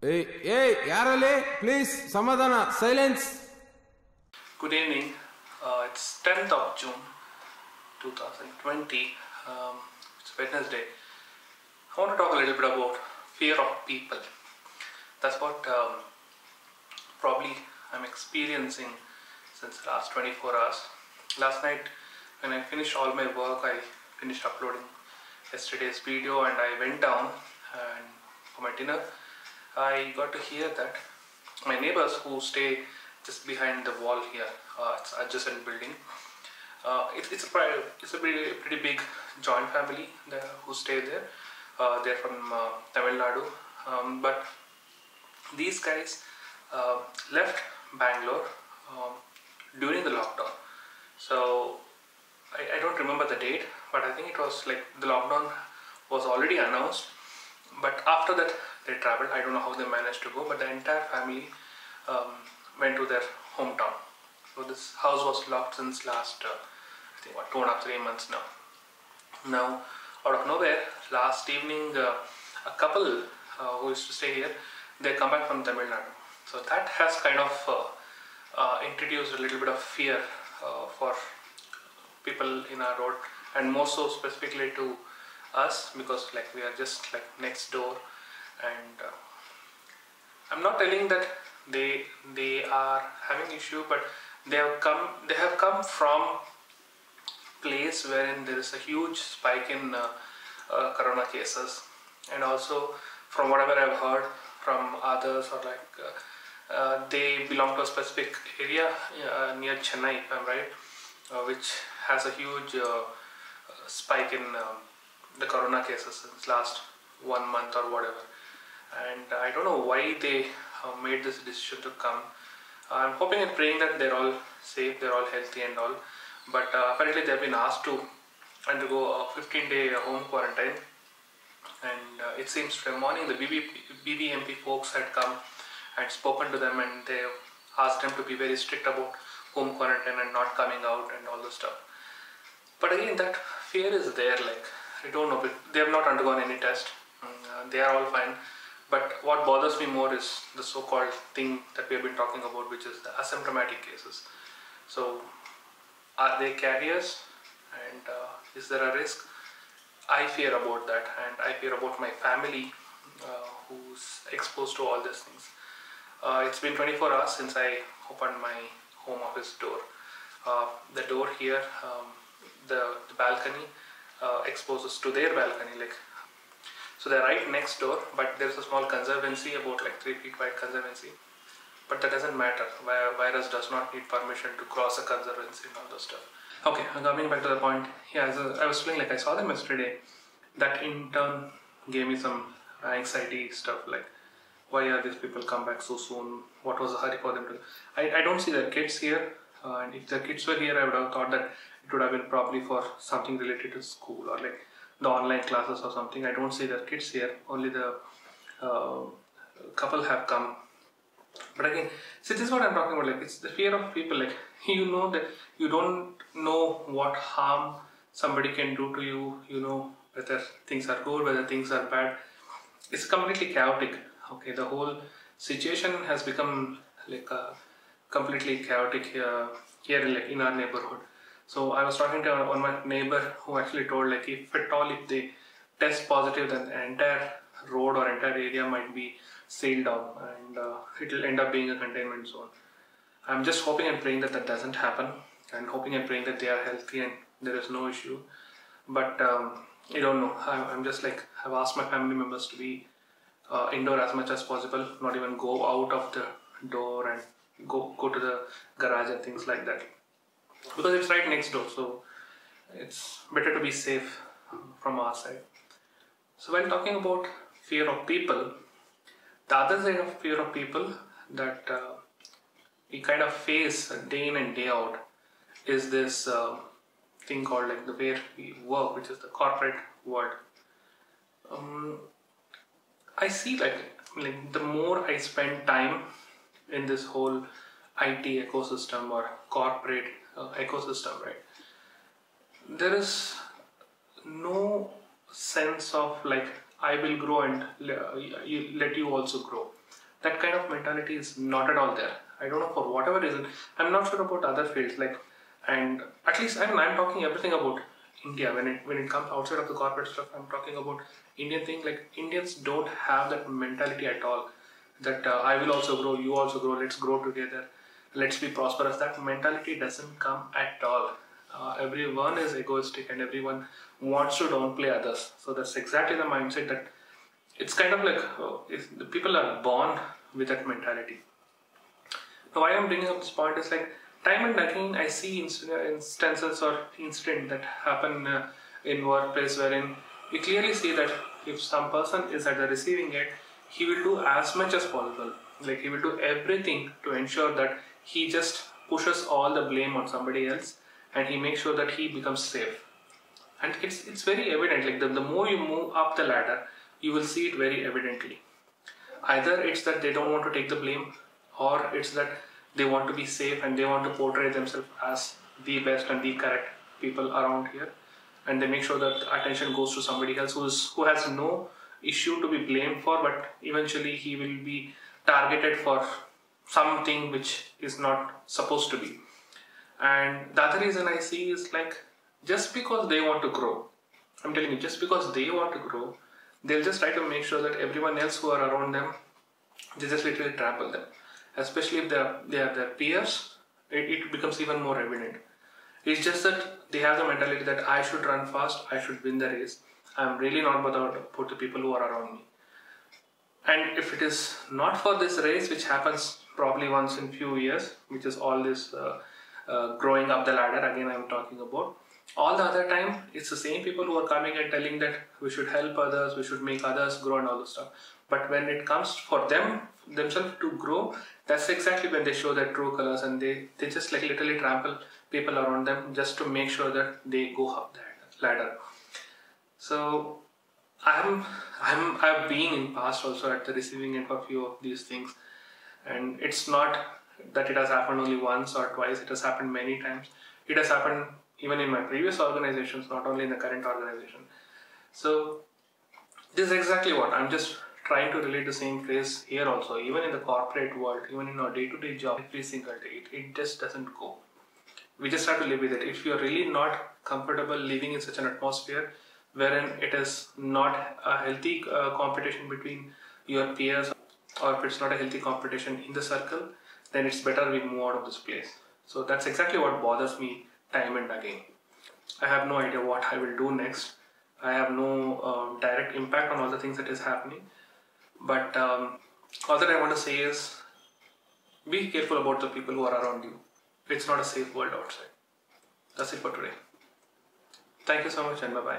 Hey, Yarale, please, Samadhana, silence. Good evening. It's 10th of June 2020. It's Wednesday. I want to talk a little bit about fear of people. That's what probably I'm experiencing since the last 24 hours. Last night, when I finished all my work, I finished uploading yesterday's video and I went down and for my dinner. I got to hear that my neighbors who stay just behind the wall here, it's adjacent building. It's a pretty big joint family there who stay there. They're from Tamil Nadu, but these guys left Bangalore during the lockdown. So I don't remember the date, but I think it was like the lockdown was already announced. But after that they traveled. I don't know how they managed to go, but the entire family went to their hometown. So this house was locked since last I think 2.5-3 months now. Now out of nowhere, last evening a couple who used to stay here, they come back from Tamil Nadu. So that has kind of introduced a little bit of fear for people in our road, and more so specifically to us, because like we are just like next door. And I'm not telling that they are having issue, but they have come from place wherein there is a huge spike in corona cases. And also from whatever I've heard from others, or like they belong to a specific area near Chennai, if I'm right, which has a huge spike in the corona cases since last 1 month or whatever. And I don't know why they made this decision to come. I'm hoping and praying that they're all safe, they're all healthy and all. But apparently they've been asked to undergo a 15-day home quarantine. And it seems from morning the BBMP folks had come and spoken to them, and they asked them to be very strict about home quarantine and not coming out and all this stuff. But again, that fear is there. Like, I don't know, but they have not undergone any test. They are all fine. But what bothers me more is the so-called thing that we have been talking about, which is the asymptomatic cases. So, are they carriers, and is there a risk? I fear about that, and I fear about my family who's exposed to all these things. It's been 24 hours since I opened my home office door. The door here, the balcony exposes to their balcony, like, so they're right next door, but there's a small conservancy, about like 3 feet wide conservancy. But that doesn't matter. Virus does not need permission to cross a conservancy and all those stuff. Okay, coming back to the point. Yeah, I was feeling like I saw them yesterday. That in turn gave me some anxiety stuff, like, why are these people come back so soon? What was the hurry for them to? I don't see their kids here. And if the kids were here, I would have thought that it would have been probably for something related to school or like the online classes or something. I don't see their kids here. Only the couple have come. But again, see, this is what I'm talking about. Like, it's the fear of people. Like, you know that you don't know what harm somebody can do to you. You know whether things are good, whether things are bad. It's completely chaotic. Okay, the whole situation has become like completely chaotic here like in our neighborhood. So I was talking to one my neighbor who actually told, like, if at all if they test positive, then the entire road or entire area might be sealed down, and it will end up being a containment zone. I'm just hoping and praying that that doesn't happen, and hoping and praying that they are healthy and there is no issue. But I don't know. I'm just like, I've asked my family members to be indoor as much as possible, not even go out of the door and go to the garage and things like that, because it's right next door. So it's better to be safe from our side. So while talking about fear of people, the other side of fear of people that we kind of face day in and day out is this thing called like the where we work, which is the corporate world. I see like the more I spend time in this whole IT ecosystem or corporate ecosystem, right? There is no sense of like I will grow and let you also grow. that kind of mentality is not at all there. I don't know, for whatever reason. I'm not sure about other fields, and at least I'm talking everything about India. When it comes outside of the corporate stuff, I'm talking about Indian thing. Like, Indians don't have that mentality at all. That I will also grow, you also grow, let's grow together, let's be prosperous. That mentality doesn't come at all. Everyone is egoistic and everyone wants to downplay others. So that's exactly the mindset that it's kind of like if the people are born with that mentality. Now, why I'm bringing up this point is like time and again I see instances or incidents that happen in workplace wherein we clearly see that if some person is at the receiving end, he will do as much as possible. Like, he will do everything to ensure that he just pushes all the blame on somebody else and he makes sure that he becomes safe. And it's very evident. Like, the more you move up the ladder, you will see it very evidently. Either it's that they don't want to take the blame, or it's that they want to be safe and they want to portray themselves as the best and the correct people around here, and they make sure that attention goes to somebody else who has no issue to be blamed for, but eventually he will be targeted for something which is not supposed to be. And the other reason I see is like, just because they want to grow, I'm telling you, just because they want to grow, they'll just try to make sure that everyone else who are around them, they just literally trample them. Especially if they are their peers, it becomes even more evident. It's just that they have the mentality that I should run fast, I should win the race. I'm really not bothered about the people who are around me. And if it is not for this race, which happens probably once in few years, which is all this growing up the ladder, again I'm talking about, all the other time, it's the same people who are coming and telling that we should help others, we should make others grow and all this stuff. But when it comes for themselves to grow, that's exactly when they show their true colors, and they just like literally trample people around them just to make sure that they go up that ladder. So I've been in past also at the receiving end for a few of these things, and it's not that it has happened only once or twice. It has happened many times. It has happened even in my previous organizations, not only in the current organization. So this is exactly what I'm just trying to relate the same phrase here also. Even in the corporate world, even in our day-to-day job, every single day, it just doesn't go. We just have to live with it. If you're really not comfortable living in such an atmosphere wherein it is not a healthy competition between your peers, or if it's not a healthy competition in the circle, then it's better we move out of this place. So that's exactly what bothers me time and again. I have no idea what I will do next. I have no direct impact on all the things that is happening. But all that I want to say is, be careful about the people who are around you. It's not a safe world outside. That's it for today. Thank you so much, and bye-bye.